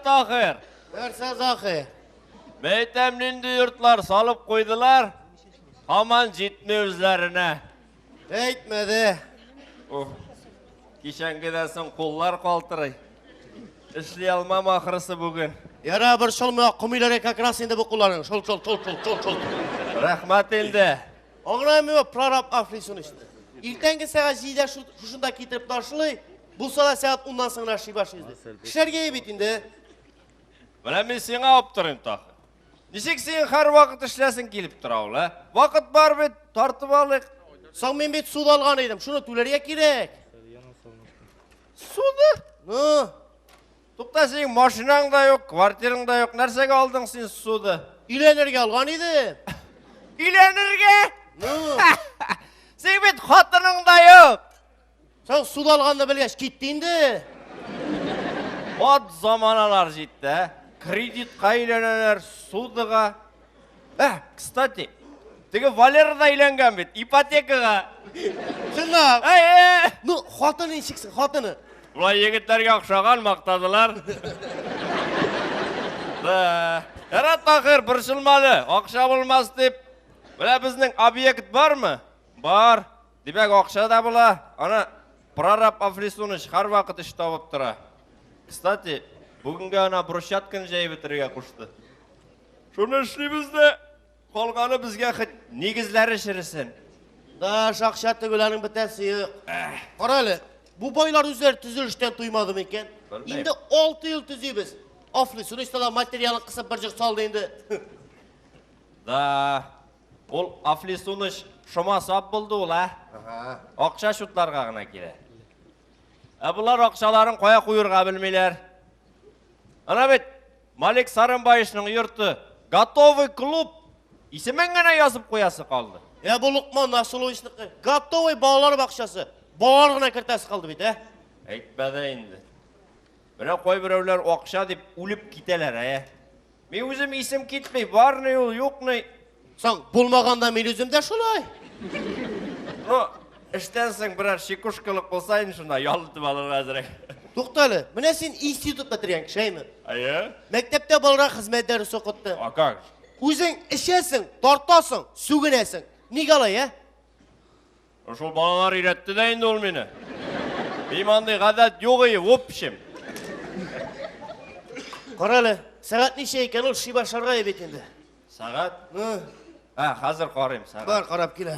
Tahir. Verse Zahir. Beytemlindi yurtlar salıp koydular. Aman gitme üzerine. Eytmedi. Kişen gidersin kullar kaltırı. İşli almam ahırısı bugün. Yara bir şolmaya kumileri kakras indi bu kulların. Şol. Rahmet ildi. Ağrayamıyor prarab aflisun işte. İltenki saat zide şuşunda kitirip taşılı. Bu saat saat ondan sonra şey başlaydı. Şergeye bitinde. Bana ben sana aptırın Tahir. Nişek sen her vakit işlesin gelip dur oğla. Vakit var bit tartıp alık. Sen ben bir suda alganıydım. Şunu tüleriye girek. Suda? Ne? Tupta senin maşinan da yok, kvartirin da yok. Nersege aldın sen suda? İlenerge alganıydım. İlenirge? Ne? Sen bit hatının da yok. Sen suda alganda belgeç gittiğinde. O zamanalar ciddi. Kredit kaylananlar sudaga. Kstati. Tege Valer da ilengen bit, ipotekaga. Şunlar. Ne? Hatını çıksın, hatını. Ulan yigitlerge akşagan maktadılar. Yarat Tahir bir şılmalı, akşa bulmaz deyip. Böyle bizning obyekt var mı? Var. Demek akşa da bula. Ana prorab aflisunish har vaqt ish topib tura. Kstati, bugungi ana brushatkani jay bitirga qo'shdi. Shuni ishlaymiz-da, qolgani bizga negizlari shirisin. Da şakşatlı gülenin bitesi yok. Karali, bu boylar üzeri tüzülüşten duymadım iken. Bilmeyim. Şimdi 6 yıl tüzüyüz. Aflisunu işte da materyalını kısıp bircik saldı indi. Da ol aflisunish shoma sap buldu ula. Akşa şutlarga gına kire. Bular akşaların koya kuyurga bilmeyler. Ana bit, Malik Sarınbayış'ın yurtu Готовый klub isimen gana yazıp koyası kaldı. Ya bu Lukman nasıl o işini? Gatovoy bağlar bakşası. Bağlarına kırtası kaldı bir de. Ekbede indi. Bana koy birevler akşa deyip ulip giteler he. Men özüm isim gitmey, var ne yol yok ne. Sen bulmaganda men özümde şolay. No, iştensin birer şikuşkılık olsayın şunda yalıtıp alır hazırek. To'xtali, mana sen institut bitirgan kishaymi? Aye? Maktabda bolalar xizmat darsi o'qitdi. Akak. O'zing ishasan, tortasan, suginasan. Nega ya? Şu balalar iretti de indi ol meni. Beymanday adat yok iyi, opşim. Qarali, saat necha ekan ol shi basharga yeb endi. Saat? Ha, hazır qarayım saat. Bar qarab kelar.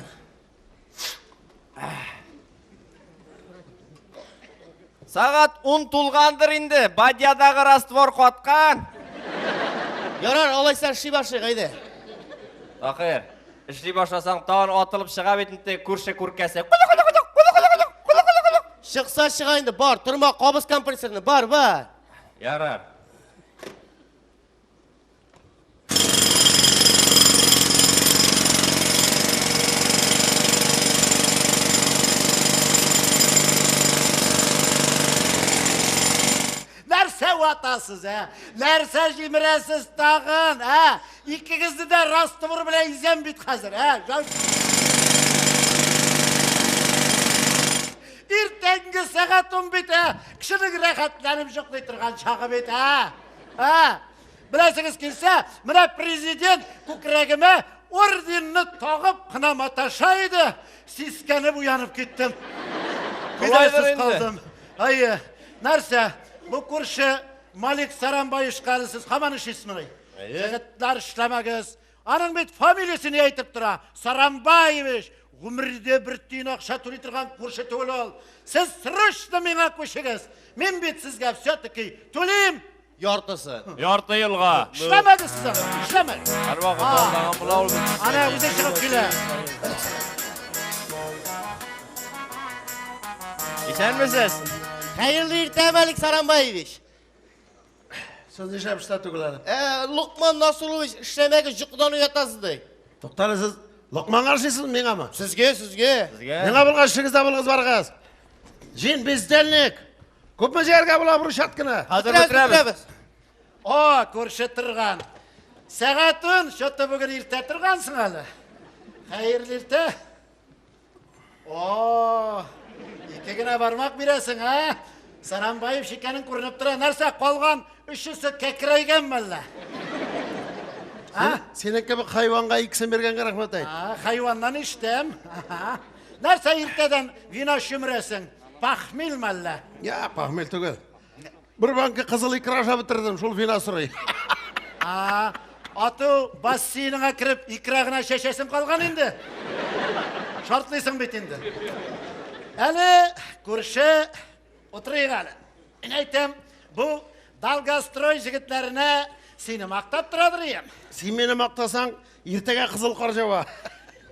Saat 10 tulgandır indi. Badyadagı rastvor qotqan. Yarar, alaysan shi bashi qayda? Tahir, işli başlasan tağın atılıp çığa betinde kurşa kurkese. Chiqsa chiqayndi, bor, turma qobiz kompressorini, bor. Yarar. Nerse vatasız ha, nerse jimiresiz tağın ha. İkinizi de rastvur bile izem bit hazır ha. Ertengi saatim bit ha. Kişinin rahatlanıp şoklaytırgan çağı bit ha. Bilesiniz kimse, mine prezident kukragime ordenini tağıp kınama taşaydı. Siskenip uyanıp gittim. Kolaydır Bidersiz indi. kaldım. Hayır, nerse bu kurşu Malik Sarınbayış karısız hemen iş ismini. Yigitler işlemegiz. Anın bit familyasını aytıp dura. Sarınbaymış. Umride bir tiyin akşa tülütürgen kurşu tülü ol. Siz sırıştı mena koşugiz. Men bit sizge sötiki tüleyim. Yortisi. Yartı yılga. İşlemedi size, işlemedi. Her vakit Allah'ın bula oldu. Ana bize çıkıp gile. İşen misiniz? Hayırlı irtemalik Saranbayeviç. Siz işlemişler tügüleri. Lukman Nasuluviç işlemeki jıqdan uyatasızdı. Toktali siz Lokman karşısınız mena mı? Sizge. Sizge? Mena bulgan işinizde bulguz var kız. Jin bizdenlik. Köpme yerge bula buruş atkını. Hazır bitiremiz. O көршетtirgan. Сағатын шотта бүгін ирте тұрғансың әлі. Хайырлы ирте. О, екегіне бармақ бересің, а? Saranbayev şekenin korunup dura narsa kolgan üçüsü kekreygen malla. Ha? Senekке bir hayvanға иксен бергенге рахмет айт. Hayvandan içtim. Narsa irteden vino şümresin. Pahmil malla. Ya, пахмел түгел. Bir banka kızıl ikra aşağı bitirdim, şol fina sırayı. Atı basseyiniga kirip ikragına şeşesin kalgan indi. Şartlıysın bitindi. Eli kurşu oturayım hali. Ben aytem bu Dalgastroy jigitlerine seni maktap duradırıyım. Sen meni maqtasan, ertege kızıl karjaba.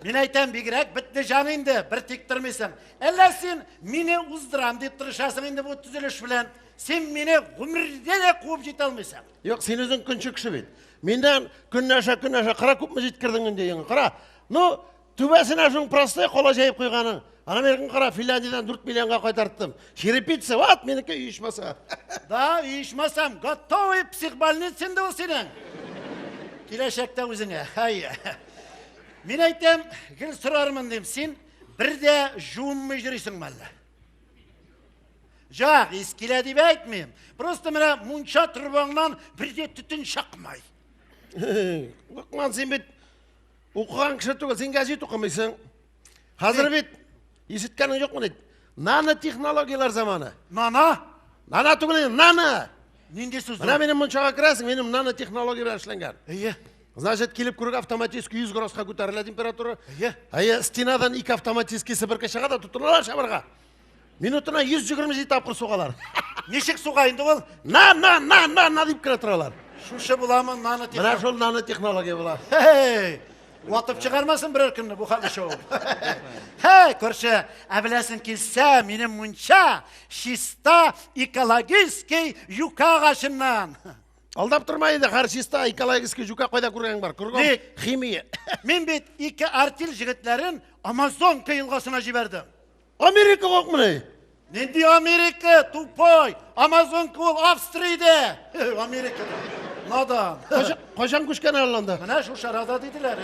Ben aytem bigirek bitti canı indi, bir tiktirmeysin. Elle sen meni uzduram deyip duruşasın indi bu tüzülüş bilen. Sen meni gümürde de kuup jete almaysan. Yok, sen özün künçü kişi bit. Menden künnaşa, qara kup mu jetkirdin indi yeğen, qara. No, tübesine şun prostoy kola jayıp koyganın. Ana merkin qara, Finlandiya'dan 4 milyonga koytarttım. Şerepitse, vat, menike uyuşmasa. Da uyuşmasam, готовый psixbalnitsin de o senin. Kileşekte özüne, hayır. Men aytem, gel sorarmın deyim, sen bir de juum mecrisisin valla. Жоқ, eskile deyip aytmayayım. Просто mene munça turbağından bir de tütün şakmay. Bakman sen bit, okugan kişi tuğal, sen gazet okumaysın. Hazır bit, esitkenin yok mu deyit? Nano teknologiyalar zamanı. Nana? Nano tuğal, nano. Nindi söz Mana benim munçaga kirasın, benim nano teknologiyalar işlengen. İyi. Значит, келіп көрік автоматически 100 градусқа көтерілі температура. Иә. Стенадан 2 автоматически сібірке шығады, тұтырылар шабырға. Минутына 120 тапқыр соғалар. Нешік суға енді ол? На деп кіре тұралар. Шушы буламын нано технология. Мына жол нано технология бұла. Hey! Uatıp çıkarmasın birer günde bu hali şov. Hey көрші, әбілесін келсе менің мұнша шиста экологический юка ғашыннан. Алдап тұрмайды, қаршиста экологический жүка қойда көрген бар. Көрген химия. Мен бет екі артил жігітлерін Амазон қиылғасына жібердім. Америка қоқ мұны? Ненде Америка, тупой. Амазон қол Австрийде. Америкада. Надан. Қошан көшкен алында? Мына шу шарада дейділер.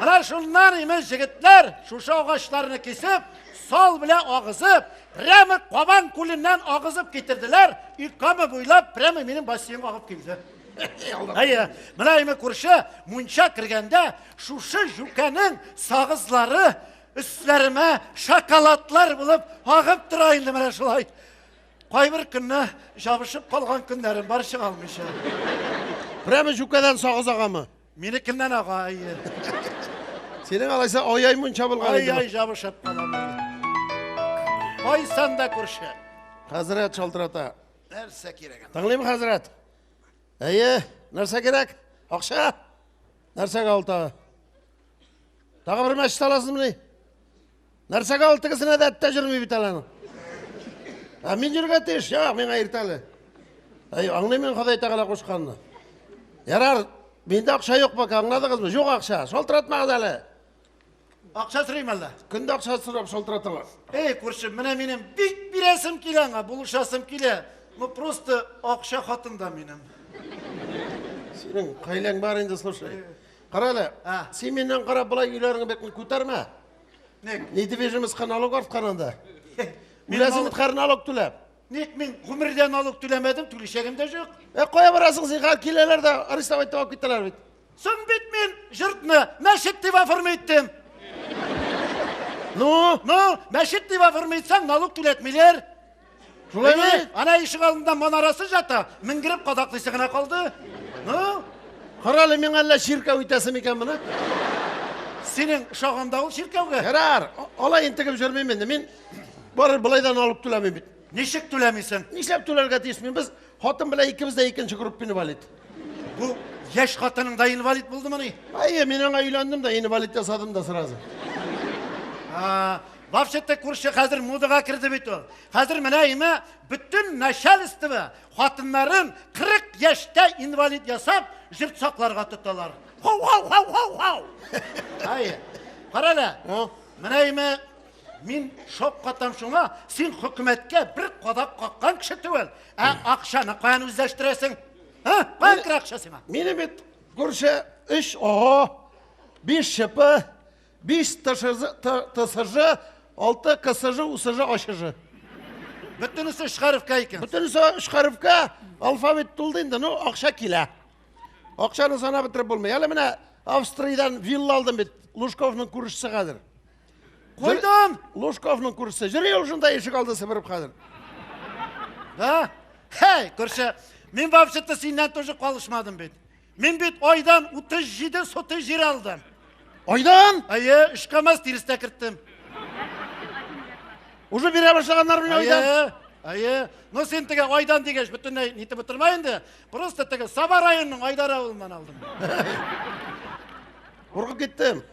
Мына шуннан емес жігітлер шуша ағаштарыны кесіп, sol bile ağızıp, premi Koban kulünden ağızıp getirdiler. İlkamı boylap premi benim basiyeme ağıp geldi. Hayır, mınayımı kurşu munça kirgende şuşu jukanın sağızları üstlerime şakalatlar bulup ağıp durayındı mana şulay. Koy bir günü jabışıp kalgan günlerim barışı kalmış. Premi jukadan sağız ağa mı? Menikinden ağa, hayır. Senin alaysa oyay munça bulgan idi. Ay jabışıp kalamıyor. Koy sen de kurşu. Hazret çaldırata. Nerse kiregen. Tağlayayım Hazret. Nerse gerek? Akşa? Nerse kaldı? Tağı bir meşit alasın mı? Nerse kaldı kısına da ette jürmü bitalanı. Min jürget iş, yok men ayırtalı. Anlayayım Xuday tağala koşkanını. Yarar, bende akşa yok bak, anladınız mı? Yok akşa, soltıratmağız hele. Akşa süreyim Allah. Günde akşa sürüp soltıratılır. Ey kurşun, benim bir resim kilena, buluşasım kile. Bu просто akşa hatında benim. Senin kaylan var indi слушай. Qarala, sen menden qarab bulay uylarini bekini көтерme. Недвижимость налог артқанында. Bilesini tıkarın alok tülep. Nek men gümürden alıp tülemedim, tülüşegim de yok. Koya barasın sen kal kileler de aristavaytta bak gittiler bit. Son bit men jırtını meşit diva ettim. No, meşit diva etsen alıp tületmeler. şulay mı? Ana işin alından manarası jata, min girip qadaklısına kaldı. No? Qarala men alla şirka uytasım eken bunu. Senin uşağında ol şirkevge. Yarar, olay intikip jürmeyim ben. Men barır bulaydan alıp tülemem bit. Neşik tülemisin? Niшлеп tülerge tiyismin biz? Hatun bile ikimiz de ikinci grup invalid. Bu yaş katının da invalid buldu mu ne? Ay, men ona uylandım da invalid yasadım da sırası. Vapşette kurşu hazır modaga kirdi bit o. Hazır menayime bütün naşalisti ve hatunların 40 yaşta invalid yasap jırt saklarga tuttalar. Hav. Hayır. Qarala. Menayime men şok katam şuna sen hükümetke bir qadak qaqqan kişi tüvel. Akşanı qayan özleştiresin. Qayan kir akşasına. Meni bit kurşa 3 oho, 5 şıpı, 5 TSJ, 6 KSJ, USJ, OŞJ. Bütünüsü Şkarifka ekan. Bütünüsü Şkarifka alfabet tuldu endi. No, akşa kila. Akşanı sana bitirip bulmayı. Hele mine Avstriya'dan villa aldım bit. Luşkov'un kuruşçusu kadır. Koydum. Luşkov'un kuruşçusu. Jüri yolcunda eşik aldı sıvırıp kadır. Ha? Hey, көрші, мен вообще-то сенен тоже қалышмадым бет. Мен бет ойдан 37 соты жер алдым. Oydan! Үш қамас терісте кірттім. Уже бере başlaganlar bile oydan. Но сен теге ойдан дегеш бүтін нетіп отырмайынды. Просто теге Саба районының Айдар ауылынан алдым. Korkup gittim.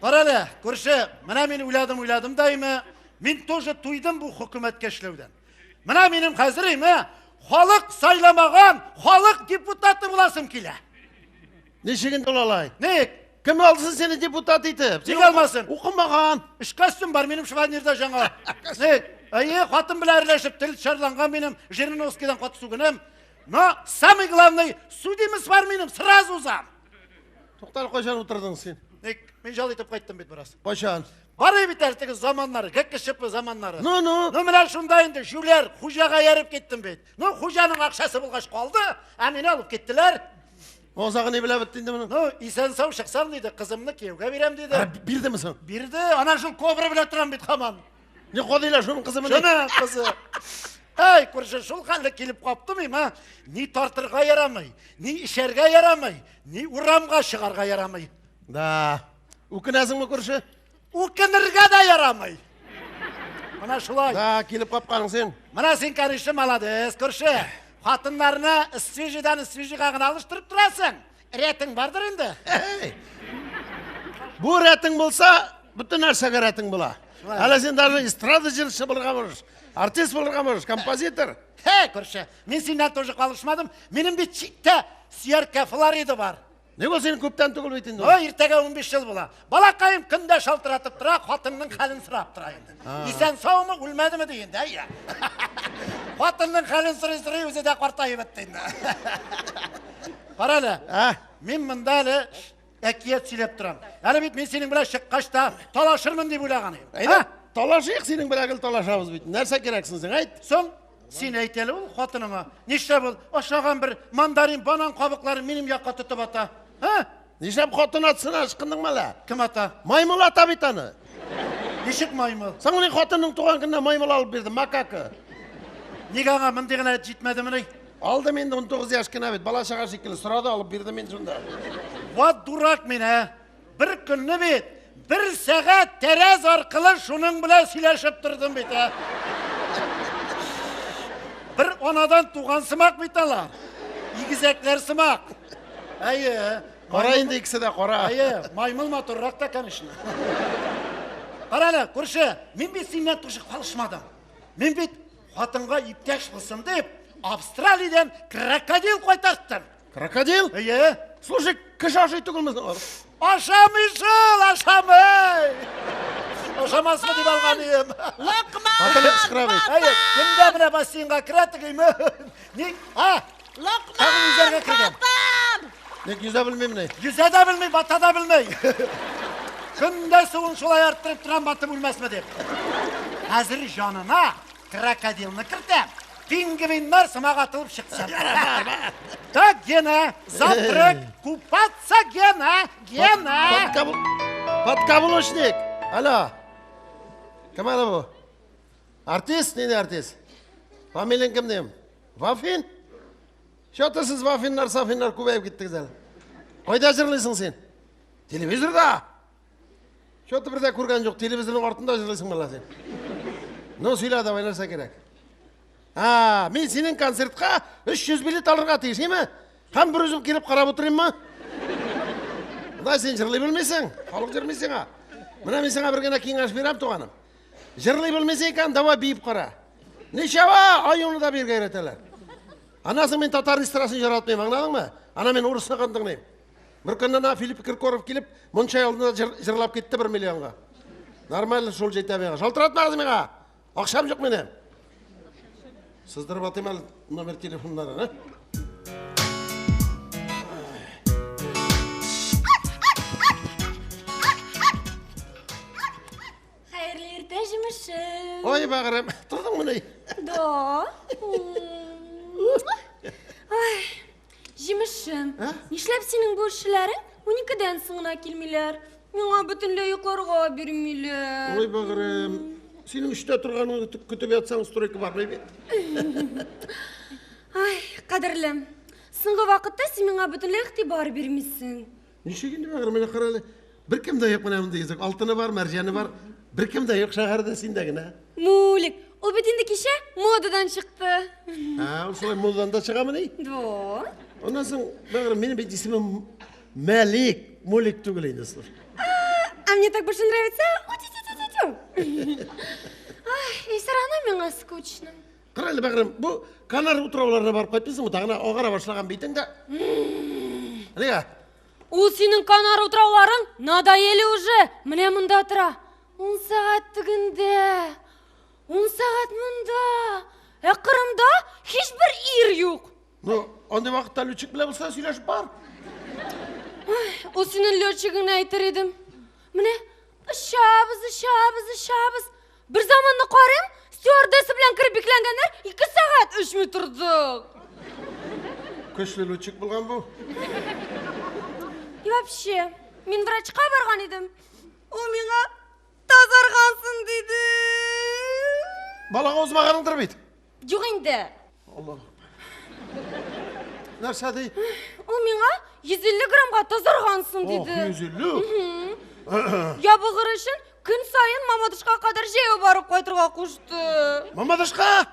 Қаралы, көрші, мына мен ойладым дайымы, мен тоже туйдым бұл хүкіметке ішлеуден. Мына менің қазірім, халық сайламаған, халық депутаты боласым келе. Нешегin dolalay? Нек? Kim alsın seni deputat etip? Неге алмасын? Оқымаған. Үш костюм бар менің шванерде жаңа. Нек? Қатын біле әрлешіп, тіл шарланған менің Жириновскийдан қатысу күнім. Но самый главный судиміз бар менің, сразу зам. Тоқтар қошан отырдың сен? Нек? Мен жал етіп қайттым бет біраз. Қошан? Бары бітәртігі заманлары, кәккішіпі заманлары. Ну. Ну, мына шундайынды жүлер, хужаға еріп кеттім бет. Ну, хужаның ақшасы болғаш қалды, әмені алып кеттілер. Озағы не біле біттіңді мұның? Ну, исән сау шықсам дейді, қызымны кеуге берем дейді. Бірді мүсің? Бірді, ана жыл кобры біле тұрам бет қаман. Не қодыйла шының қызы мұның? Шына қызы. Әй, көрші, шул қалды келіп қаптым ема. Ни тартырға ярамай, ни ішерге ярамай, ни урамға шығарға ярамай. Да. Үкінәсің мі көрші? Укынырға да ярамай. Мына шулай. Да, келіп қапқаның сен. Мына сен кәніші маладыз, көрші. Қатындарына свежидан свежиғағын алыштырып тұрасың. Рәтің бардыр енді. Бұл рәтің болса, бүтін әрсәге рәтің бола. Әлі сен даже эстрада жылшы болырға мұрыш, артист болырға мұрыш, композитор. Көрші, мен сенен тоже қалышмадым. Менің бет читті сүйерке Флорида бар. Не бол сенің көптен түгіл бейтін? Ертеге 15 жыл бола. Балақайым күнде шалтыратып тұра, қатынның қалын сұрап тұра енді. Исән сау ма, өлмәді ме дегенде, әйе. Қатынның қалын сұрай өзі де қартайып өтті. Қаралы, мен мұнда әлі әкиет сөйлеп тұрам. Әлі бет мен сенің біле шыққашта талашырмын деп ойлаған ем. Талашық сенің бір әгіл талашабыз бейтін. Нәрсе керексің сен, айт. Соң, сен әйтелі бұл қатыныңа. Неште бұл, ашаған бір мандарин, банан қабықлары менің яққа тұтып ата. Нешеп қотын атсына шыққындың мала? Кім ата? Маймыл ата бейтаны. Нешік маймыл? Саңы не қотынның туған күніне маймыл алып берді, макакы. Негаға мындығына жетмеді міней? Алды менді 19 яшкина бет, бала шаға шекілі сұрады алып берді мен сонда. Vat durak mene. Bir күнні бет, бір сағат терез арқылы шуның біле сөйлешіп тұрдым бет. Бір онадан туған сымақ бет ала. Игізеклер сымақ. Әйе. Қора енді ikisi de қора. Әйе, маймыл матуррақ та конечно. Қаралы, көрші, мен бет сенен тұғышы қалышмадым. Мен бет қатынға иптеш болсын деп, Австралиядан крокодил қойтарттым. Крокодил? Әйе. Слушай, кыш ашай түгілміз. Ашамайшыл, ашамай! Ашамас ма деп алған ем. Қатыны қышқыра бет. Әйе, күнде міне бассейнға кірәтік емі. Не? Тағын үзерге кірген. Не yüze білмейм не? Yüze de bilmей, бата да білмей. Күнде суын шолай арттырып тұран батып өлмәс ме деп. Әзір жанына крокодилны кіртем. Пингвиннар сымақ атылып шықсын. Да, Гена, завтрак, купаться, Гена, Гена. Подкаблучник. Alo. Kim ala bu? Artist, neydi artist? Familin kim diyeyim? Vafin? Şota siz vafinler, safinler kuvayıp gittiniz hele. Koyda hazırlıyorsun sen? Televizorda. Şota bir de kurgan yok, televizorun ortunda hazırlıyorsun bana sen. Ne söyle da oynarsa gerek. Men senin konsertga 300 bilet alırga teyis, değil mi? Hem bir özüm kelip qarab oturayım mı? Uday sen jırlay bilmeysen, halıq jırmaysan ha. Mına men sana bir gana kengaş berem tuğanım. Jırlay bilmeysen ekan, dava beyip qara. Neşe va, ay onu da bir gayreteler. Anasın men tatar istrasını jaratmayım, anladın mı? Ana men orusuna qandığınayım. Bir күннен Филипп Киркоров келіп, мұншай алдында жырлап кетті 1 миллионға. Нормально шол жайта меға. Жалтыратмағыз меға. Ақшам жоқ менен. Сыздырып атайым әлі номер телефондарын, а? Hayırlı erте жұмысшым. Ой, бағырым, тұрдың мұны. Да. Ay, жемішім, нешләп сенің бұл ішілерің 12-ден соңына келмейлер? Меңа бүтінлей ұйқларға бермейлер. Ой бағырым, сенің үште тұрғаныңды күтіп ятсаңыз тұрайқы бармай бет. Ay, қадірлім, соңғы вақытта сен меңа бүтінлей иқтибар бермейсің. Нешегенде бағырым, мені қаралы. Bir kim de yok mı diyecek. Altını var, mercanı var. Bir kim de yok şaharda sindegine. Мулик, ол бетінде кеше модадан шықты. Ha, o sonra modadan da çığa mı ne? Да. Ondan sonra bağırım, benim bir ismim Melik, Mulik tügüleyin nasıl? А мне так больше нравится. Ай, и все равно меңа скучно. Қарайлы бағырым, bu Kanar утрауларына барып қайтпайсың, тағына оғара башлаған бейтін де. Неге? Ол сенің канар ұтырауларың надоели уже. Міне мұнда тұра. 10 сағат тігінде. 10 сағат мұнда. Қырымда hiçbir ир yok. Ну, onday vaqtda lüçük bile bulsa söyleşip бар. Ол сенің летчигіңе айтар едім. Міне, ұшабыз. Бір заманды қарайым, стюардесі білен кіріп бекленгендер 2 сағат 3 минут тұрдық. Көшлі lüçük bulgan bu. И вообще, мен врачқа барған едім. Ол меңа тазарғансың дейді. Balağa uzmağanındır beyt. Жоқ енді. Allah. Нәрсе дей? Ол меңа 150 грамға тазарғансың дейді. 150? Ябығыр үшін күн сайын мамадышқа қадар жеу барып қойтырға құшты. Mamadışka?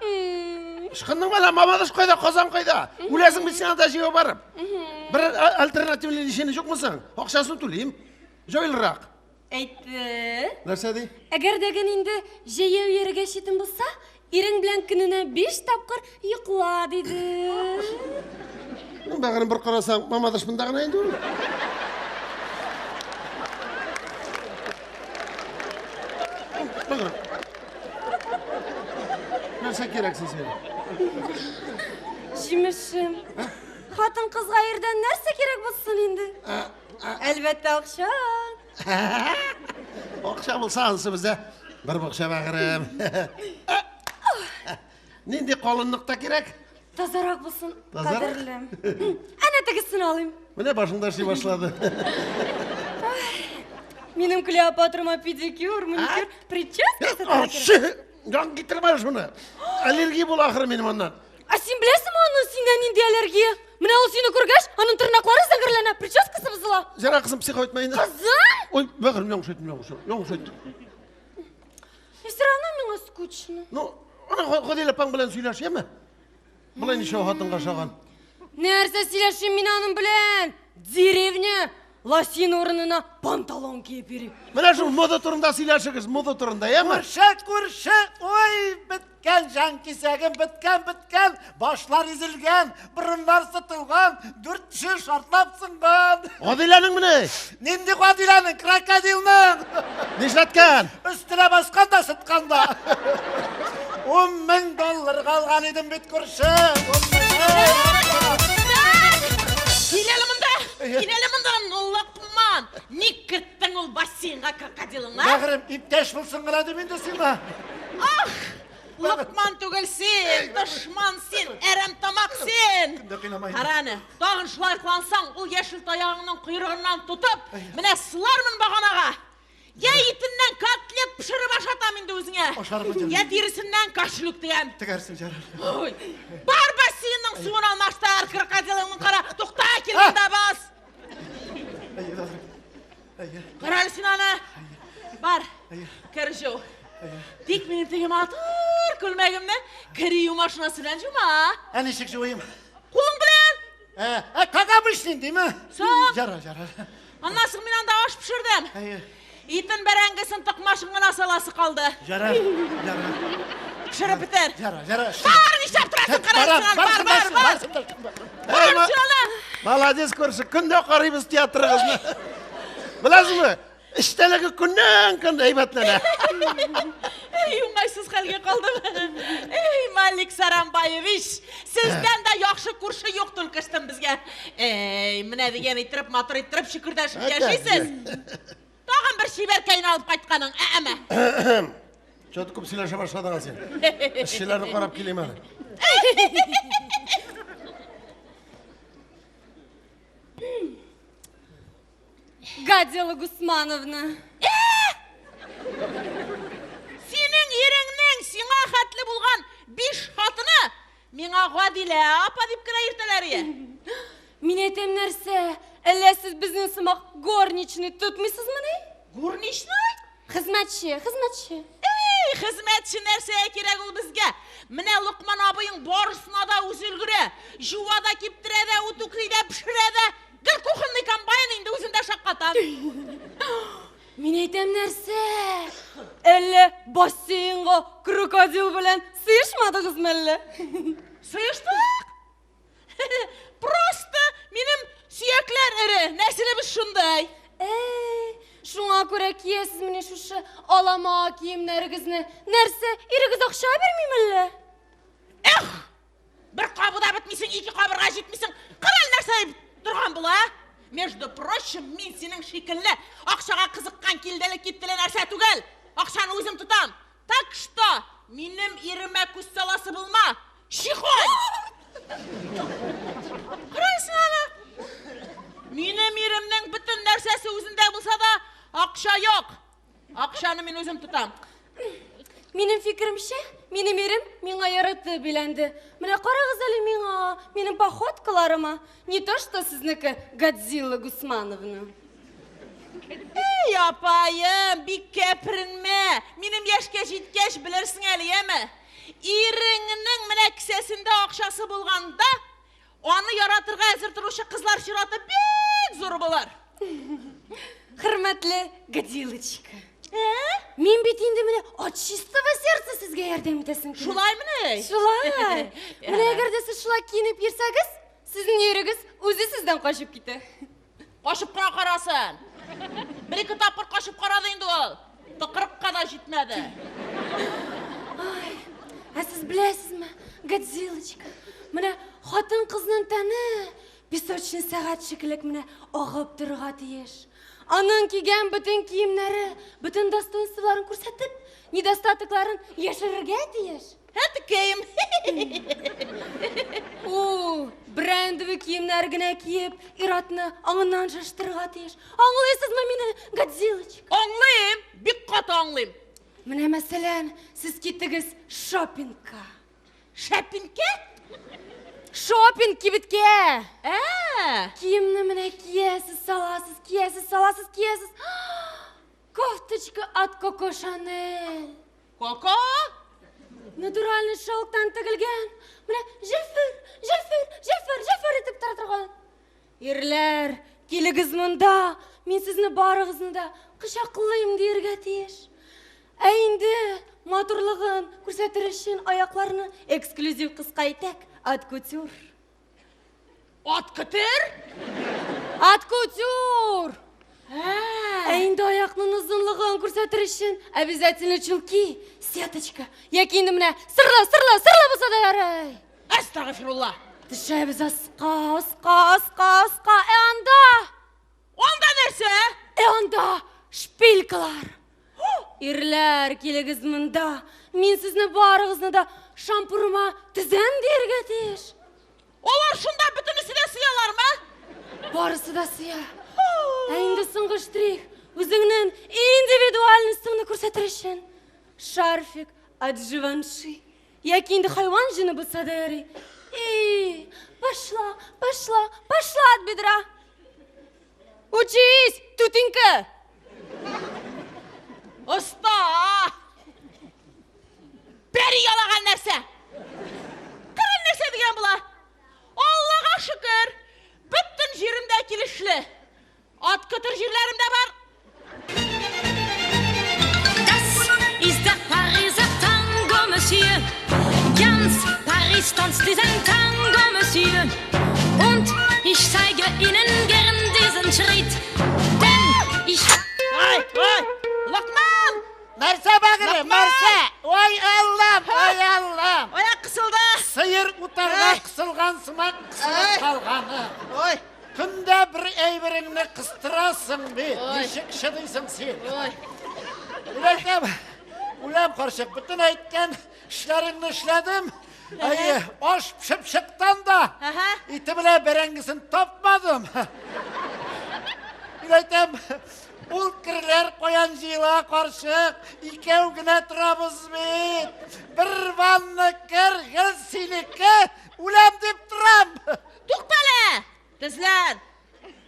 Шықынның бала, Mamadış қойда, Қозан қойда. Өлесің бітсен ада жеу барып. Bir alternatifli işini yok musun? Akşasını tulayım. Joylырақ. Әйтті. Нәрсе дей? Әгер деген енді жеу еріге шетін болса, ерің білән күніне 5 тапқыр ұйқыла дейді. Бағырын бір қарасаң, Mamadış бұндағына енді ол. Бағырын. Нәрсе керексің сені? Жемішім, қатын қызға ерден нәрсе керек болсын енді? Әлбәтті ақша. Akşam olsa ansı bizde. Bir bakışa bakırım. Nindi kalınlıkta gerek? Тазарақ болсын, Тазарақ? қадірлім. Әне тігісін алайым. Mine başında şey başladı. Менің Клеопатрама педикюр, маникюр, прическа. Aşı! Can getirme şunu. Alergi bul ahırı benim ondan. А сен білесің оның сенен нендей аллергия? Міне ол сені көргеш, оның тырнақлары зәңгірләнә, прическасы бұзыла. Жара kızım psихо etmeyin. Қызым? Oy bakırım yoğuş ettim. И все равно меңа скучно. Ну, ona koduyla pan bilen söyleşeyim mi? Bulan işe o hatın kaşağın. Нәрсе сөйлешем мен аның білән? Деревня лосин орнына панталон киіп берем. Mine şu moda turunda söyleşiriz, moda turunda ya mı? Көрші, ой, біткен жан кесегім, біткен, башлар ezilgen, burunlar sıtılgan, 4 kişi şartlap sıngan. Koduylanın mı? Nindi kodilanın, krokodilinin. Neşletken? Üstüne baskan da sıtkan da. $10.000 kalgan edim bit көрші. Келелімінді, Лоқман, не кірттің ол бассейнға крокодилыңа? Бағырым, иптеш болсын қырады мен десің ба? Ах, Лоқман түгіл сен, дұшман сен, әрім тамақ сен. Қараны, дағын шылай қуансаң, ол ешіл таяғының құйрығынан тұтып, міне сылармын бағанаға. Я итіннен котлет пішіріп ашатам енді өзіңе. Я дерісіннен кашылық дейім. Тігерсің жарар. Ой, бар бассейннің суынан аштар, крокодилыңның қара, тоқта келгенде бас. Қаралы сен ана, бар, кәрі жау. Тек менің тегім атыр күлмәгімді, кәрі ю машинасынан жұма. Әнешік жойым. Қолың білен? Как обычный değil mi? Соң. Жарар. Аннасың мен анда аш пішірдім. Итін бәрәңгісін тұқмашыңғына саласы қалды. Жарар. Пішіріп бітер. Жарар. Бар, нештеп тұрасың, қаралы сен, бар. Бар, сен. Молодец көрші, күнде қарайбыз театры қызны. Білесің мі? İştelegi күннен әйбәтләнә. Ей, оңайсыз хәлге қалдым. Ей, Малик Сарамбаевич, сізден де яқшы көрші жоқ түлкіштім бізге. Ей, міне деген итіріп, матыр итіріп, шүкірдәшін яшайсыз. Тағын бір шиберкейін алып қайтқаның, әмі. Çok köp söyleşe başladın sen. İşçilerini karab geleyim hadi. Гадила Гусмановна. Senin yerinden sina hatlı bulgan 5 hatını Mena Gadile apa dip kira irteler ya. Мен айтем нәрсе, әллә сіз біздің сымақ горничный tutmuyorsunuz mu ne? Gurnişnay? Хезмәтче. Ey, hizmetçi nerseye kirek ol bizge. Mine Lukman abinin borusuna da üzülgüre. Juvada kiptire de, utukri de, pişire de. Gül kuhunlikan bayan indi üzünde şakkatan. Мен айтем нәрсе, әллә бассейнға крокодил белән сыйышмадыгыз мәллә? Sıyıştık. Просто benim süyekler eri. Nesilimiz şunday. Шуңа күрә киясез менә шушы алама киемнәрегезне. Нәрсә, ирегез акча бермим әллә? Eh! Bir kabıda bitmişsin, 2 kabırga jitmişsin. Kıral nerse durgan bula. Между прочим, мен senin şekilli akşağa kızıkkan kildelik gittile nerse tügel. Akşanı özüm tutam. Так что, benim irime kuş salası bulma. Şikon! Kıralsın ana. Benim irimden bütün nersesi özünde bulsa da akşa yok. Akşanı men özüm tutam. Минем фикеремчә, минем ирем миңа яраты биленде. Менә карагыз әле миңа, минем походкаларыма. Не то что сезнеке, Гадзилла Гусмановна. Ey apayım, bir keprinme. Benim yaşka jitkeş bilirsin eli yeme. İriğinin mine kisesinde akşası bulganda, onu yaratırga hazır turuşu kızlar şiratı bek zor bular. Хөрмәтле Гадилочка. Мен бит инде менә от чистого сердца сезгә ярдәм итәсем килә. Şulay mı ne? Шулай. Менә әгәр дә сез шулай киенеп йөрсәгез, сезнең ирегез үзе сездән качып китә. Kaşıp kara karasın. Bir iki tapır kaşıp karadı indi ol. Tıkırıkka da jitmedi. Ә сез беләсезме, Гадзилочка? Менә хатын кызның тәне песочный сәгать шикеллек менә агып торырга тиеш. Аның кигән бөтен киемнәре, бөтен достоинстволарын күрсәтеп, недостатокларын яшерергә тиеш. Hadi keyim. Брендовый киемнәр генә киеп, ир-атны аңыннан шаштырырга тиеш. Аңлыйсызмы мине, Гадзилочка? Anlayayım, bir kat anlayayım. Менә мәсәлән, сез киттегез шопингка. Şepinke? Шопинг кибеткә. Киемне Менә киясез, саласыз. Кофточка от Коко Шанель. Koko? Натуральный шелктан тегелгән. Менә җәфер итеп тора торган. Ирләр, килегез монда. Мин сезне барыгызны да кочаклыйм диергә тиеш. Ә инде матурлыгын күрсәтер өчен аякларны эксклюзив кыска итәк. От кутюр. At kıtır? От кутюр. Ә инде аякның озынлыгын күрсәтер өчен обязательно чулки, сеточка. Яки инде менә сырлы булса да ярый. Estağfirullah. Төшәбез аска. Анда. Onda nerse? Анда шпилькалар. Ирләр, килегез монда. Мин сезне барыгызны да шампурыма тезәм диергә тиеш. Olar şunda bütünüsü de sıyalar mı? Барысы да сыя. Ә инде соңгы штрих, үзеңнең индивидуальностьыңны күрсәтер өчен. Шарфик от Живанши. Яки инде хайван җыны булса да ярый. Пошла от бедра. Учись, тутенька. Usta! Beri yalagan nerse? Kırın nerse diyen bula? Allah'a şükür, bütün jirimde kilişli. At kıtır jirlerimde var. Das ist der Pariser Tango, Monsieur. Ganz Paris tanzt diesen Tango, Monsieur. Und ich zeige Ihnen gern diesen Schritt. Denn ich... Vay! Lokman! Нәрсә бәгере, нәрсә? Ой Аллам. Ayak kısıldı. Сыйыр утарга кысылган сымак кысылып калганы. Oy! Күндә бер әйбереңне кыстырасың бит. Ничек шыдыйсың син? Oy! Беләсем, Ulan karışık bütün aytken işlerini işledim. Oş pişipşikten da Aha. iti bile berengisini topmadım. Biletem, ul kirler koyancıyla karışık ikev güne turabız bit. Bir vanlı kir gel sinike ulan dip turam. Tuktala. Tezlen.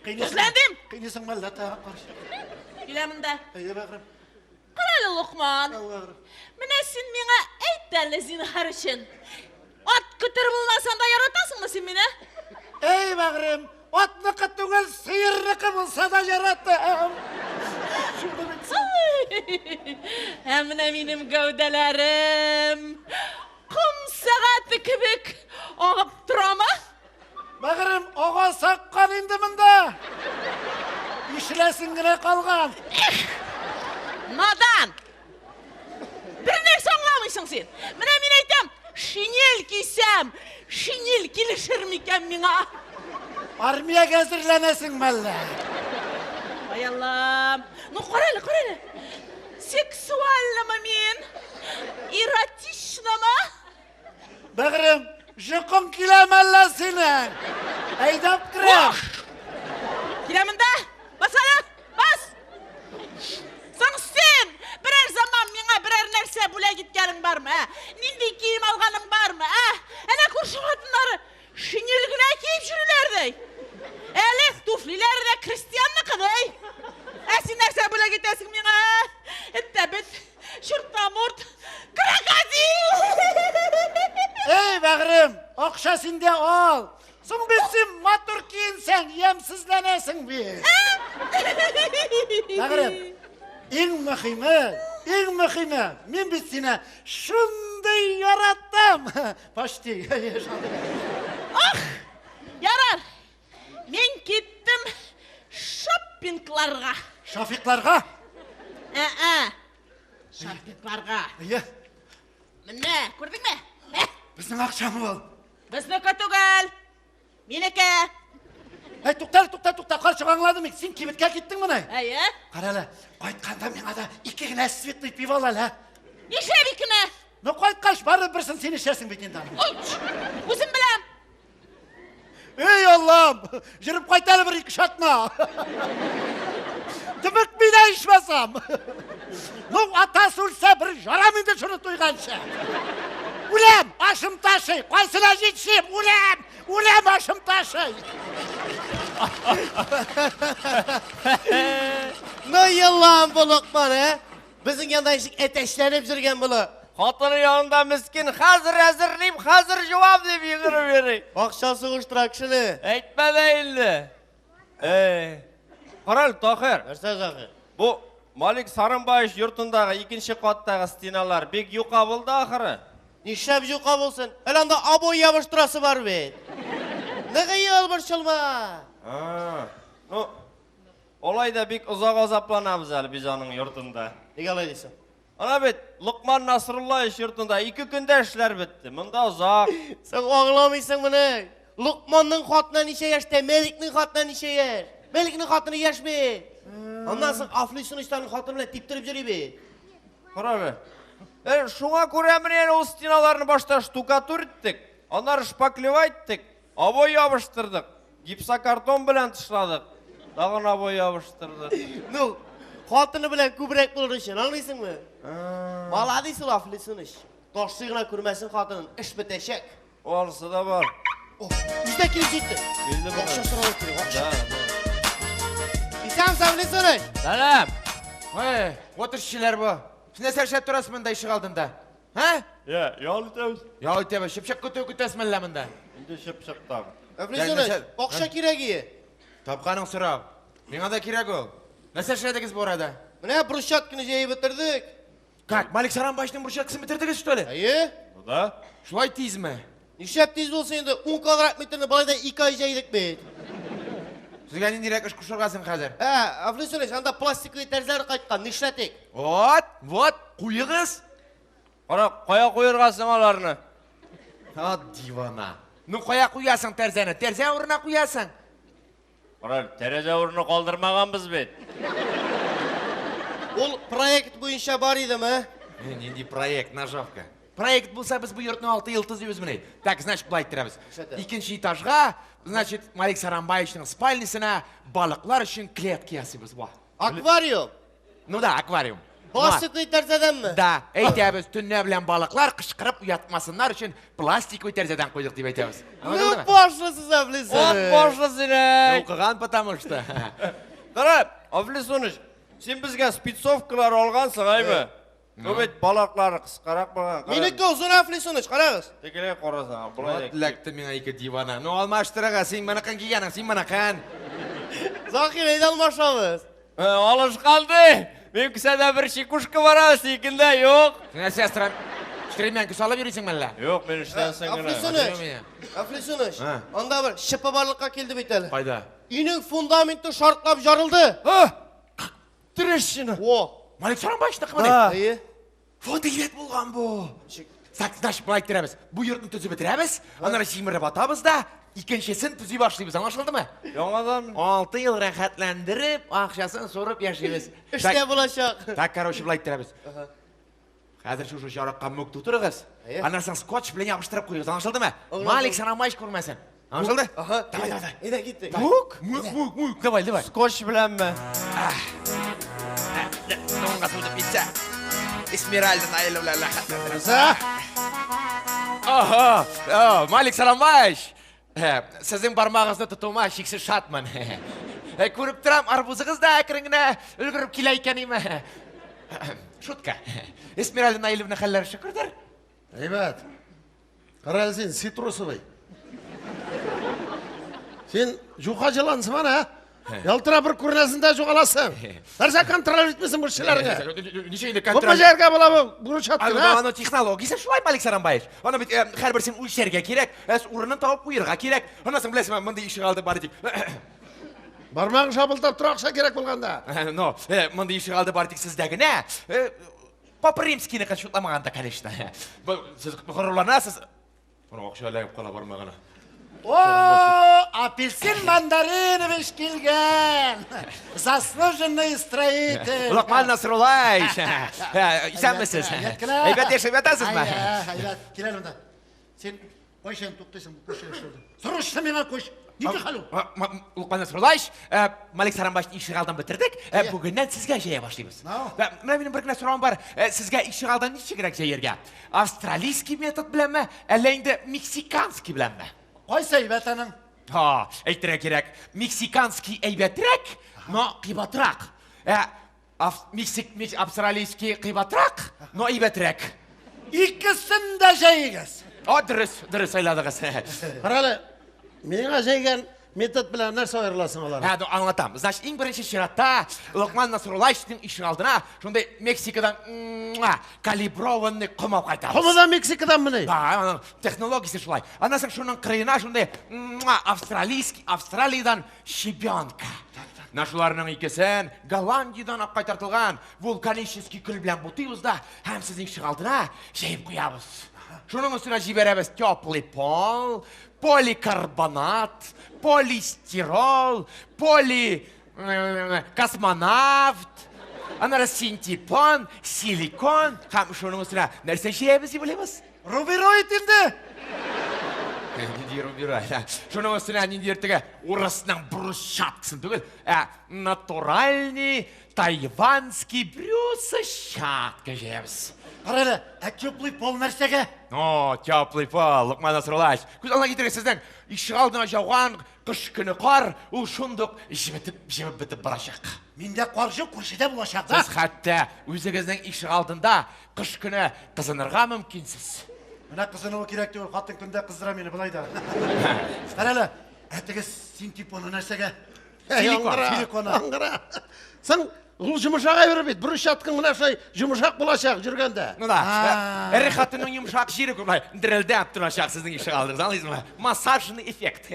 Tezlendim. Kıynesın valla tağa karışık. Güleminde. Bakırım. Karalı Lokman. Mine sen mine eytlerle zinhar için. At kıtır bulmasan da yaratasın mı sen mine? Ey bakırım, otlıkı tüngül sıyırlıkı bulsa da yarattım. Hem de benim gövdelerim. Kum saati kibik ağıp durama. Bakırım, oğa sakkan indiminde. İşlesin güne kalgan. Nadan. Bir nerse anlamışsın sen. Mine mine eytem. Şinil giysem. Şinil kilişir miken mina. Armiye gezirlenesin valla. Ay Allah'ım. No koralı. Seksuallı mı min? Erotiçna mı? Bakırım, jukun kilemelle seni. Eydap kırım. Gireminde. Bas hala. Bas. Sen birer zaman mina birer nerse bule gitgenin var mı? Nindi giyim alganın var mı? Hele kurşun hatunları şinilgine giyip jürülerdi. Eli tuflileri de Hristiyanlı kıday. Esin nerse bule gitesin mina. Ettebit. Şurtta murt. Krakadi. Ey bakırım, okşasın de ol. Sun bitsin matur giyinsen yemsizlenesin bir. Bakırım, en mühimi, min bitsine şunday yarattım. Paşti. Yarar. Men gittim shoppinglarga. Şafiklarga. Shoppinglarga. Ya, Mine, gördün mü? bizim akşam ol. Bizniki tugel. Meniki. Hey tuktar, karşı anladım ilk. Sen kibitke gittin mi ne? Ayi. Karala, koytkanda mena da iki güne svetli pivo al ha. Nişe bikine. Ne koytkaş barı birsin sen içersin bitinden. Uç. Uzun bilem. Ey Allah'ım, jirip koytalı bir iki şatma. Demek bir de içmesem. Ne atası olsa bir jaram indi şunu duygança. Ulan aşım taşı, koysuna geçeyim, ulan aşım taşı. Ne yallan bu Lokman he? Bizim yanında işik eteşlenip жүрген bunu. Xotinning yanında miskin, hazır hazırlayayım, hazır cevap deb yig'irib Akşası uçturak kişini. Aytma deyildi. Qaral Tohir, Verse zakı. bu Malik Saranbayev yurtundagi ikinci qatdagi stinalar bek yuqa bo'ldi axiri. Nişep yuka bulsun. Elanda aboy yapıştırası var be. Ne kıyıl bir çılma. No, olayda bek uzoq azaplanamiz hali biz onun yurtunda. Ne kalay deysin? Ana bit, Luqman Nasrullah yurtunda 2 kunda ishlar bitdi. Bunda uzoq. Sen ağlamışsın bunu. Lukman'ın katına nişe yaşta, Melik'nin katına nişe yer. Melik'nin katını yaşmıyor. Ondan sonra Aflisun işlerin katını bile tiptirip jürüyor be. Qara be. Şuna ko'ra men o stinalarni boshda shtukatur etdik. Onları shpakleva etdik. Aboy yopishtirdik. Gipsokarton bilan tishladik. Dag'in aboy yopishtirdik. No, katını bile kübrek bulur işin, anlıyorsun mu? Maladıysa Aflisun iş. Doşluğuna kürmesin katının, iş biteşek. Olsa da bor. Oh, yüzdekini gitti. Bildi mi? Okşa sıra oturuyor, okşa. Da. İsam Aflisun iş. Salam. Hey, otur şişeler bu. Siz ne serşet durasın bunda işi kaldığında? Ha? Ya, yol itamiz. Ya ötebe, şıpşak kutu kutasın mı bunda? Endi ship tag. Aflisun iş, okşa kiregiyi. Tapkanın sıra. Bana da kirek ol. Ne serşetiniz bu arada? Mine brushatkini jeyi bitirdik. Kalk, Malik Saranbaş'ın buruşatkısını bitirdiniz şu öyle. Ayı. Bu da. Şulay tiz mi? Nişep tiz olsun şimdi 10 kvadrat metrini balayda 2 ay jeydik be. Sizga indirek iş kuşurgasın hazır. Aflisun iş, anda plastikli terzleri kaytkan, nişletik. Vot, kuyuğuz. Qara, qo'ya qo'yirgasin ularni. Ha divana. Nu koya kuyasın terzeni, terzen uğruna kuyasın. Qara, tereza o'rnini qoldirmaganmiz bet. Ol proyekt bu işe bar idi mi? Ненде проект, ножовка. Проект болса біз бұл йұртның 6 йылтыз өзіміне. Так, значит, былай тіреміз. Екінші этажға, значит, Малик Сарамбаевичның спальнисына балықлар үшін клетки ясыбыз. Аквариум. Ну да, аквариум. Пластикный тәрзәдән ми? Да, әйтәбіз, түнне білен балықлар қышқырып ұятмасынlar үшін пластиковый тәрзәден қойдық деп әйтәбіз. Ну, пошлысыз, Афлисуныч. От пошлысыны. Оқыған потому что. Қара, Афлисуныч, сен бізге спецовкалар алғансың, айбы? Көбет балақлары қысқарақ болған. Менікі ұзын, Афлисуныч, қарағыз. Текелей қорасың, бұлай дек. Ләкті мен айкі дивана. Ну, алмаштыраға, сен манаққан кегенің, сен манаққан. Зақим, еді алмашамыз. Алыш қалды. Мен күсәді бір шикушка бара, секінде, yok. Сестра, штіремен күс алып ересің мәлі? Yok, мен іштенсің гіне. Афлисуныч, анда бір шыпы барлыққа келді бейтелі. Қайда? Үйнің фундаменті шартлап жарылды. Трещина. О, Малик Сарамбаевичтің қыманы? Ие. Вот ет болған бұл. Значит, былай тіреміз. Бұл йұртын түзі бітіреміз, анары шимірі батабыз да, икеншесін түзі башлаймыз, аңашылды ма? Яңадан. 6 йыл рәхәтләндіріп, ақшасын сорып яшаймыз. Іште болашақ. Так, короче, былай тіреміз. Қазір шушы жарыққа мүк тұтырығыз. Анарсан скотч білен ябыштырып қойығыз, аңашылды ма? Малик Сарамбаевич көрмәсін. Аңашылды? Давай. Еде кетті. Мүк. Давай. Скотч білән бі. Нонға тұтып бітсе. Эсмеральдың айылы Рза? Малик Сарамбаевич. Сіздің бармағызды тұтуыма шексіз шатмын. Көріп тұрам, арбузығыз да әкіріңіне үлгіріп келе екенім. Шутка. Эсмеральдың айылыбына қаллары шүкірдір. Әйбәт. Қаралы сен цитрусовый. Сен жуға жылансың мана, ялтыра бір көрінесінде жоғаласың. Нәрсе контроль етмесің бұл шыларыңа. Нешейді Көпі контроль? жерге бола бұл шаттың, а? Аны технологиясы шулай, Малик Сарамбаевич. Аны бит hər бірсін өлшерге керек, урынын тауып ұйырға керек. Онасын білесің, мұнда іші қалды бар дейік. Бармағын шабылдап тұр ақша керек болғанда. Но, мұнда іші қалды бар дейік сіздегіне. Папа Римскийні қаншутламағанда, конечно. Сіз құрыланасыз. Оны оқша әлейіп қала бармағына. О, апельсин мандаринович келген. Заслуженный строитель. Лоқман Насруллаевич. Исәнмісіз? Әйбәт ешібетасыз ма? Әйбәт, келер мұнда. Сен қойшен тоқтайсың, көшеге шырды. Сұрышты меңа көш. Неге қалу? Лоқман Насруллаевич, Малик Сарамбаевичтің іші қалдан бітірдік. Бүгіннен сізге жайы башлаймыз. Мына менің бір күнә сұрауым бар. Сізге іші қалдан неше керек жайырға? Австралийский метод білен ме? Әлі енді мексиканский білен ме? Қойса әйбәт аның. Әйттірек керек. Мексиканский әйбәтірек, но қибатырақ. Австралийский қибатырақ, но әйбәтірек. Икісін де жайығыз. Дұрыс айладығыз. Қаралы, менің жайған метод білән нәрсе айырыласың олар. Аңлатам. Значит, ең бірінші ширатта Лоқман Насруллаевичтің ішін алдына сондай Мексикадан калиброванный құмап қайтамыз. Құмыда Мексикадан міне? Да, технологиясы шулай. Анасың шуның қырыйына сондай Австралиядан щебенка. Нашыларының икесен Голландиядан ап қайтартылған вулканический күл білән бұтыйбыз да, һәм сіздің ішін алдына жайып қоябыз. Шуның үстіне жіберебіз теплый пол, поликарбонат, полистирол, космонавт, анары синтепон, силикон, һәм шуның үстіне нәрсе жиебіз деп білеміз? Рубероид енді. Шуның үстіне нендердігі орысының брусчаткасын түгіл, натуральный тайванский брюсчатка жиебіз. Қарайлы, теплый пол нәрсеге? Теплый пол, Лоқман Насруллаевич. Көз алға кетірек сіздің іші алдына жауған қыш күні қар, ол шұндық жібіп бітіп барашақ. Менде қоржы көршеде болашақ. Сіз қатты өзіңіздің іші алдында қыш күні қызынырға мүмкінсіз. Мына қызынуы керек деп, қаттың күнде қыздыра мені бұлайда. Қарайлы, әтігі синтепоны нәрсеге? Силиконы. Сің бұл жұмышаға өріп ет, бір шаткың мұна шай жұмышақ болашақ жүргенде. Әрі қатының жұмышақ жері көмай, дірілді әп тұрашақ сіздің іші алдыңыз, аңлайсыз ма? Массажный эффект.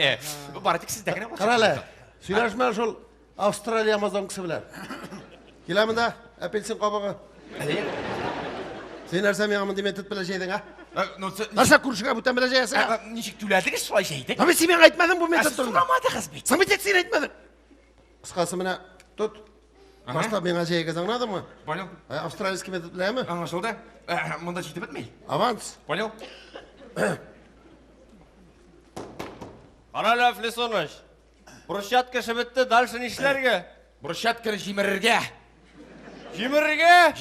Бары тек сіздегіне болашақ. Қаралы, сөйлешмәл шол Австралия Амазон кісі білер. Келемін да, әпелсін қабығы. Сен әрсә меға мұнды метод біле жейдің, а? Нәрсә күршіға бұттан біле жейесің? Нешік түләдіңіз солай жейдік? Мен сен мен айтмадың бұл метод тұрында. Сұрамады қыз бейт. Сен бетет сен айтмадың. Қысқасы мына тұт. Başta bana şeyi anladın mı? Понял? Австралийский метод біле ме? Аңлашылды. Мұнда жетіп бітмей. Аванс. Понял? Qara Aflisonush. Брусчатка ishi bitdi, dальше nishlarga? Брусчатканы жимірерге. Jimirga?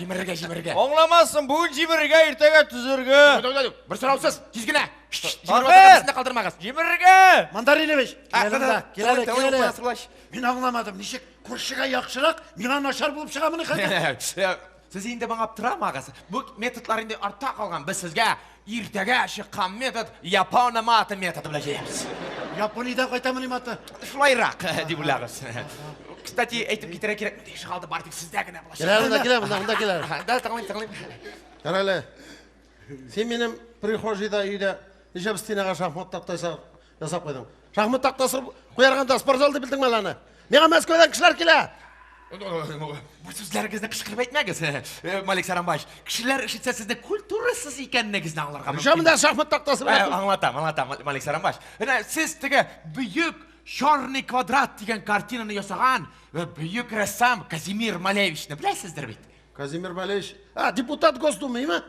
Аңламасын, бүгін jimirga, ertaga tuzurga. Бір сұраусыз, тезгіне. Tahir! Қалдырмағыз. Jimirga! Мандаринович, келелі. Келелі. Мен аңламадым, нешек көршіға яқшырақ, маған нашар болып шығамын қайда? Сіз енді маңап тұрамағыз. Бұл методлар енді арта қалған. Біз сізге ертеге шыққан метод Япония маты методы білежейміз. Японияда қайтамын маты. Шулайрақ деп ойлағыз. Кстати, айтып кетері керек. Шығалды бартық сіздегіне бұлашы. Мында келер. Да, тағылайын. Қарайлы, сен менің прихожийда үйде неше стенаға шахмат тақтасы жасап қойдың. Шахмат тақтасы қойарғанда спортзалды білдің ме ланы? Меға Мәскеуден кішілер келе. Бұл сөздеріңізді қышқырып айтмаңыз, Малик Саранбаевич. Кішілер ішітсе сізді культурасыз екеніңізді аңларға мүмкін. Шамында шахмат тақтасы білетін. Аңлатам, Малик Саранбаевич. Сіз тігі бүйік черный квадрат деген картинаны жасаған бүйік рәссам Казимир Малевичні білесіздер бейт? Казимир Малевич. Депутат Госдумы, ме?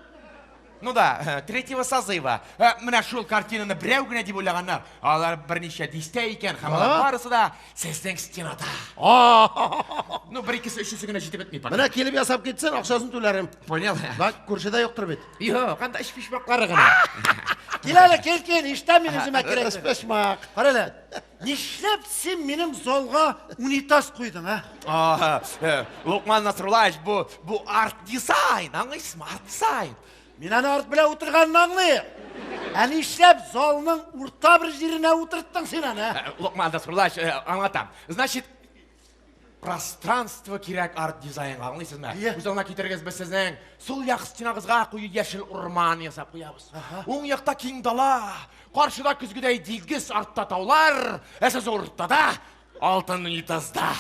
Ну да, третьего созыва. Мына шул картинаны біреу гіне деп ойлағандар. Алар бірнеше десте екен, хамалар барысы да сіздің стенада. Ну, бір-екісі үшісі гіне жетіп етмей. Мына келіп ясап кетсен, ақшасын төлерім. Понял? Бак, көршеде жоқтыр бет. Йо, қанда ішпешмақлары ғана. Келелі, кел, іштен мен өзіме керек. Іспешмақ. Қарайлы, нешлеп сен менің золға унитаз қойдың, Лукман Насруллаевич, бұл арт-дизайн, аңғайсыз ма, арт-дизайн. Мен аны арт біле отырғанын аңлайық. Әні ішлеп золының ұрта бір жеріне отырттың сен аны. Лукман Насруллаевич, аңлатам. Значит, пространство керек арт-дизайнға, аңлайсыз ма? Өзіңа кетергіз біз сіздің сол яқ стенағызға қойы ешіл ұрман ясап қоябыз. Оң яқта кең дала, қаршыда күзгідей дегіз артта таулар, әсіз ұрттада, алтын унитазда.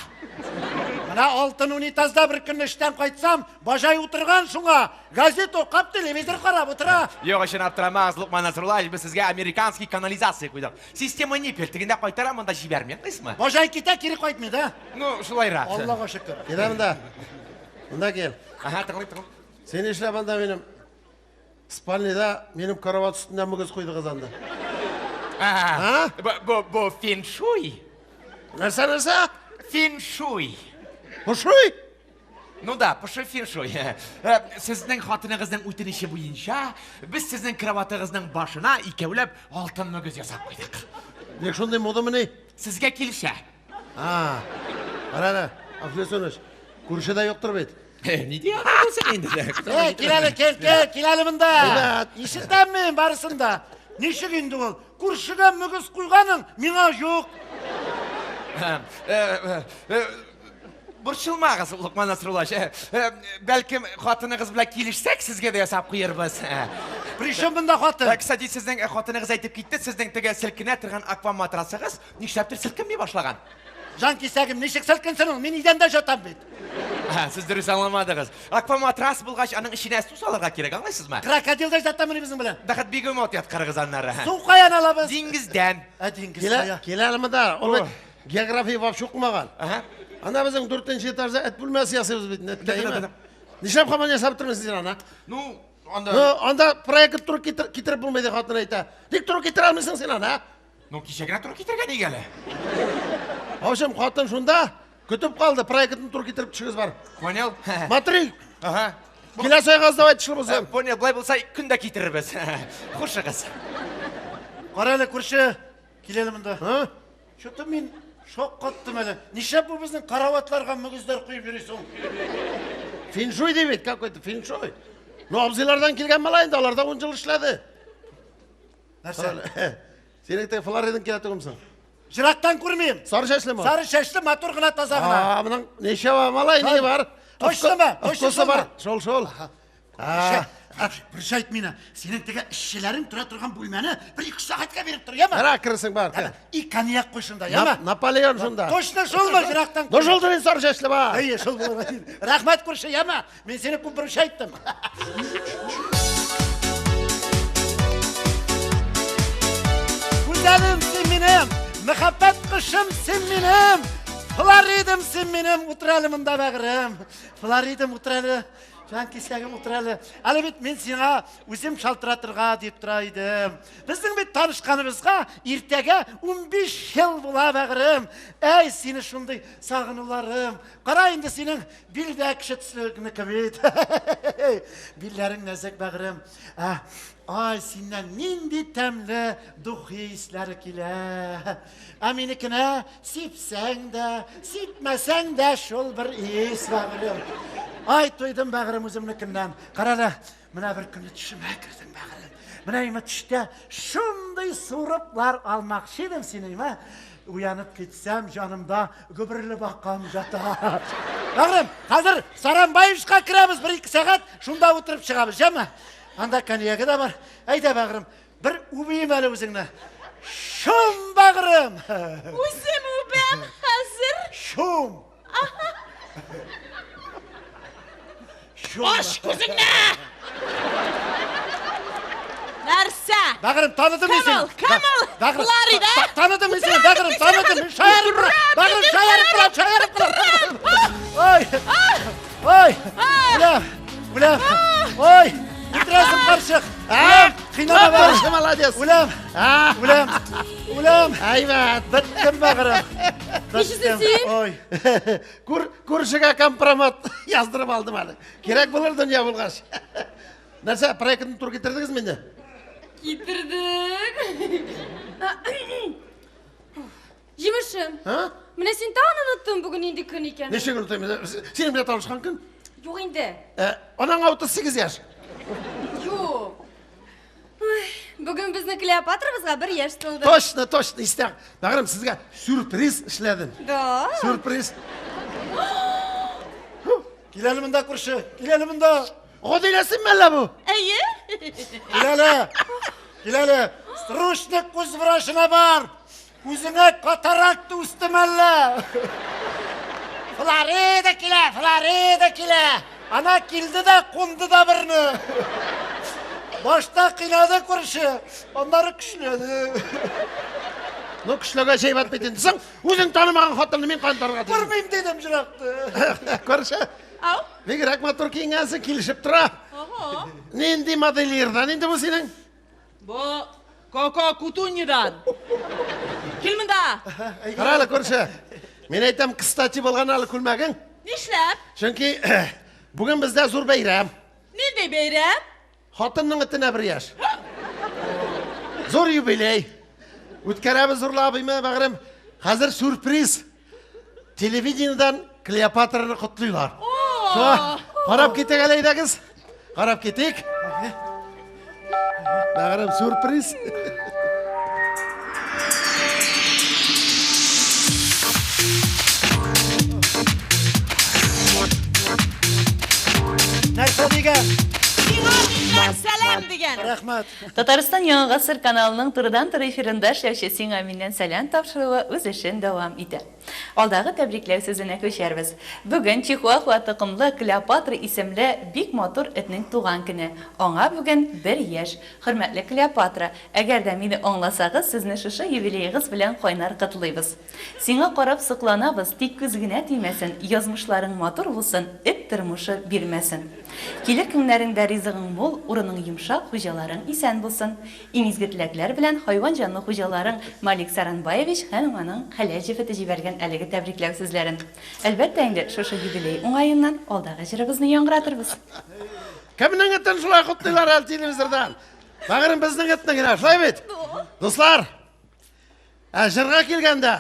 Мына алтын унитазда бір күн іштен қайтсам, бажай отырған шуңа, газет оқап, телевизор қарап отыра. Yok işin aptıramaz Lukman Nasrullah, biz sizge Amerikanski kanalizasiya koyduk. Sistema ne peltiginde koytaram, onda jibermeyin, kısmı? Бажай кете кері қайтмайды, Ну, şulayra. Аллаға шүкір. Келе мұнда. Мұнда кел. Aha, tıklayıp. Сен ешлеп анда менің спальныйда менің карават үстінде мүгіз қойды қызанды. Bu feng shui. Нәрсе? Feng shui. Бұшуй? Ну да, пошо feng shui. Сіздің қатыныңыздың өтініші бойынша, біз сіздің кроватыңыздың башына икеулеп алтын мүгіз жасап қойдық. Нек шондай мода міне? Сізге келіше. Қараны, Афлесоныш, көршеде жоқтыр бет. Не дейін болсын енді? Келелі мұнда. Ешіттен мен барысында. Нешік енді ол? Көршіге мүгіз қойғаның, мина жоқ. Бұршылмағыз, Лукман Насруллаевич. Бәлкім қатыныңыз біле келішсек, сізге де жасап қойырбыз. Причем бұнда қаты? Кстати, сіздің қатыныңыз айтып кетті, сіздің тіге сілкіне тұрған акваматрасыңыз нештептір сілкінбей башылаған. Жан кесегім, нешік сілкінсін ол? Мен үйден де жатам бет. Сіз дұрыс аңламадыңыз. Акваматрас бұлғаш, аның ішіне су салырға керек, аңлайсыз ма? Крокодилдай жатам мені біздің білен. Дақыт бегім отыят қарғызанлары. Су қаян алабыз? Деңізден. Деңіз қая. Келе алымында, ол география вап шоқымаған. Ана біздің 4-ші этажда әт бүлмәсі ясайбыз бетін. Нешап қаман ясап тұрмыз сен ана? Ну, анда проект тұры кетіріп болмайды қатын айта. Дек тұры кетір алмайсың сен ана? Ну, кешегіне тұры кетірген егелі. Аушым, қатын шында күтіп қалды, проекттің тұры кетіріп шығыз бар. Понял? Матрик! Келесі айға аздап айтышыл болсам. Понял, бұлай болса күнді кетірірбіз. Құшы қыз. Қарайлы көрші, келелі мұнда. Шөті мен шоқ қаттым әлі. Неше бұл біздің қараватларға мүгіздер қойып жүресің? Феншуй дейбет, какой-то феншуй. Но абзайлардан келген малайында, оларда 10 жыл ішледі. Нәрсе? Сенекте Флоридан келеті көмсің. Жырақтан көрмейм. Сары шашлы ма? Сары шашлы матур ғына таза ғына. Мұның неше малай не бар? Точно ма? Точно бар. Шол. Бір жайт мені, сенің тегі ішшелерің тұра тұрған бөлмені бір 2 сағатқа беріп тұр, ема? Әра кірісің бар. И коньяк қойшында, ема? Наполеон шында. Точно шол ма жырақтан? До жолды мен сары шашлы ба? Шол болар. Рахмат көрші, ема? Мен сені көп бір шайттым. Güzelim sen benim, muhabbet kışım sen benim, Floridim sen benim utralımında bağırım. Floridim utralı. Can kesegim utralı. Әлі бит мен сиңа өзім шалтыратырға деп тұрайдым. Біздің бит танышқанымызға ертеге 15 жыл бола бағырым. Әй, сені шындай сағынуларым. Қара енді сенің білді кіші түсігіні кімет. Биллерің нәзік бағырым. Ay senden nindi temli duh hisleri kile. Aminikine sipsen de, sipmesen de şol bir his bağırım. Ay duydum bağırım özümlükünden. Karalı, buna bir günü düşüme girdim bağırım. Buna ima düşte şunday suruplar almak şeydim seneyim. Uyanıp gitsem canımda gübürlü bakkam jata. Bağırım, hazır Saranbayış'a kiremiz 1-2 saat. Şunda oturup çıkabız, değil mi? Anda kaniyakı da var. Ayda bağırım. Bir ubeyim әлі өзіңні. Şum bağırım. Өзім убем hazır. Şum. Şum. Aç gözünü. Нәрсе? Bağırım tanıdım mı seni? Камал, Флорида. Tanıdım mı seni? Bağırım tanıdım. Şayarım bırak. Bağırım şayarım bırak. Oy. Oy. Ulan. Oy. İtirazım karışık. Ulan. Kıynama bağırım. Barıştı молодец. Ulan. Evet. Bittim bağırım. Нешесін сен? Oy. Көршіге компромат яздырып алдым әлі. Керек болар дүния болғаш. Нәрсе, проектін тур кетірдіңіз менде? Кетірдік. Жемішім, Ha? міне сен тағын ұнаттың бүгін енді күн екен. Неше күн өтеміз? Сенің біле танышқан күн? Жоқ енді. Оның 38 яш. Жоқ. Бүгін біздің Клеопатрабызға 1 яш толды. Точно, істең. Бағырым, сізге сюрприз ішледім. Да. Сюрприз. Gilelim bunda kurşu. Gilelim bunda. O değilsin mi әлі bu? Әйе? Gileli. Struşnik göz vıraşına var. Gözüne katarakt üstüm elle. Florida kile. Ana kildi de kundu da birini. Başta kınadı kurşu. Onları küşledi. Ну, күшліге жей батпайтын десің, өзің танымаған хатымды мен қантарға деймін. Vurmayayım dedim jıraktı. Көрші, Ау? бегірек мотор киінгенсің, келішіп тұра. Ого. Ненде моделерден енді бұл сенің? Бұл Коко Кутуньядан. Кел мұнда. Қаралы көрші, мен айтам кстати болған алы күлмәгің. Нишләп? Чөнки бүгін бізде зор бәйрәм. Нендей бәйрәм? Хатынның ітіне 1 яш. Зор юбилей. Өткәрәбіз ұрлабыймы, бағырым. Қазір сюрприз. Телевидениедан Клеопатраны құтлыйлар. Қарап кетек әлейдәгіз. Қарап кетек. Бағырым, сюрприз. Нәрсе деген? Сәлем деген. Рахмет. Татарстан Яңа Гасыр каналының турыдан-тур эфирында эшләүче Сиңа миннән сәлам тапшыруы үз эшен дәвам итә. Алдагы тәбрикләү сүзенә күчәрбез. Бүген Чихуахуа токымлы Клеопатра исемле бик матур этнең туган көне. Аңа бүген 1 яшь. Хөрмәтле Клеопатра, әгәр дә мине аңласагыз, сезне шушы юбилеегыз белән кайнар котлыйбыз. Сиңа карап сокланабыз, тик күз генә тимәсен, язмышларың матур булсын, эт тормышы бирмәсен. Килер көннәрендә ризыгың мул, урының йомшак, хуҗаларың исән булсын. Иңизге теләкләр белән хайван җанлы хуҗаларың Малик Саранбаевич һәм аның Хәләҗеве җибәргән әлеге тәбрикләү сүзләрен. Әлбәттә инде шушы юбилей уңаеннан алдагы җырыбызны яңгыратырбыз. Кемнең итен шулай құтлыйлар әлі телевизордан? Бағырым біздің итне генә, шулай бит? Дуслар, жырға келгәндә,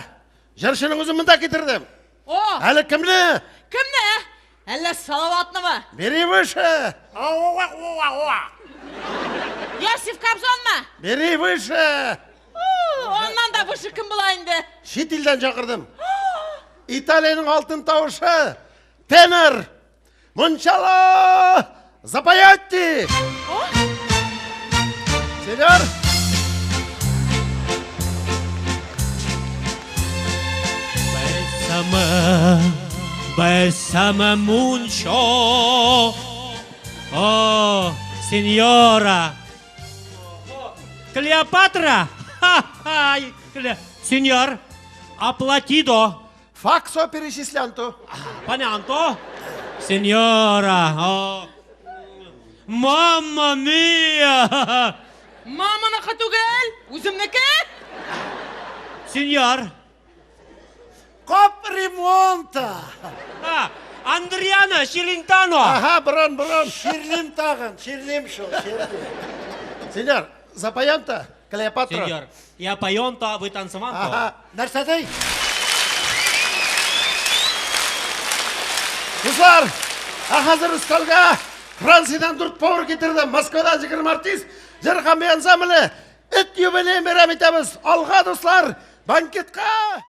жыршының үзен монда китердем. О, Әлі кемне? кемне? Әллә Салаватнымы? Бери Ясиф Кобзонмы? выше. Ondan da бұшы кім бұла инде? Шет илден шақырдым. Италияның алтын таушы, тенор, Мончало Запаятти. Сеньор. Bésame mucho. Oh, señora. Клеопатра? Señor, aplatido. Факсо перечислянту. Понятно. Сеньора. Мамма мия. Маманыкы түгел, үземнеке. Сеньор. Коп ремонта. Андриана Шилинтано. Aha, burun. Şirlim tağın, şirlim şu, şirlim. Senyor, Zapayanta, Kleopatra. Сеньор, я поем-то, вы танцеван-то. Aha. Nerse değil? Kızlar, hazır ustalga. Fransa'dan 4 power getirdi. Moskova'dan 20 artist. Zerhan bir ansamblı. Et yubileyim etemiz. Alga dostlar. Banketka.